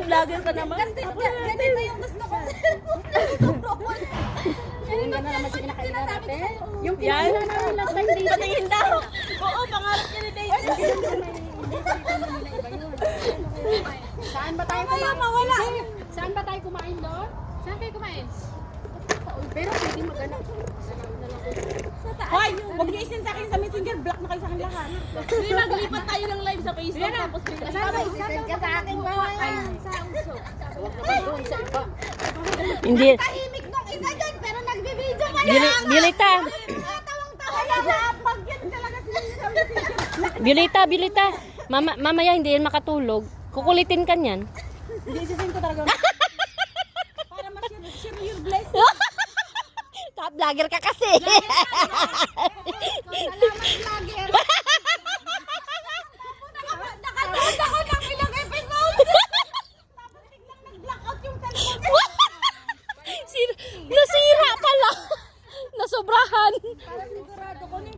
vlogger ka naman. Ganito yung gusto ko. Yun na naman siya kinakailan natin. Yung Yan. pinakailan namin last time day. Patingin daw. Oo, pangarap niya ni Daisy. Saan ba tayo kumain? Saan ba tayo kumain doon? Saan kayo kumain? Pero pwede mag-anak. Hoy, huwag niyo isin sa akin sa messenger. Block na kayo sa akin lahat. Hindi, maglipat tayo ng live sa Facebook. Tapos Send ka sa akin ba? Doon sa iba. Hindi. Tahimik nung isa dyan, pero nagbibideo pa lang. Bilita. Tawang-tawa lang. Pag yan talaga sila. Bilita. Mamaya hindi yan makatulog. Kukulitin ka niyan. hindi isisin ko talaga. Para ma-share your blessing. Top vlogger ka kasi. Salamat, vlogger.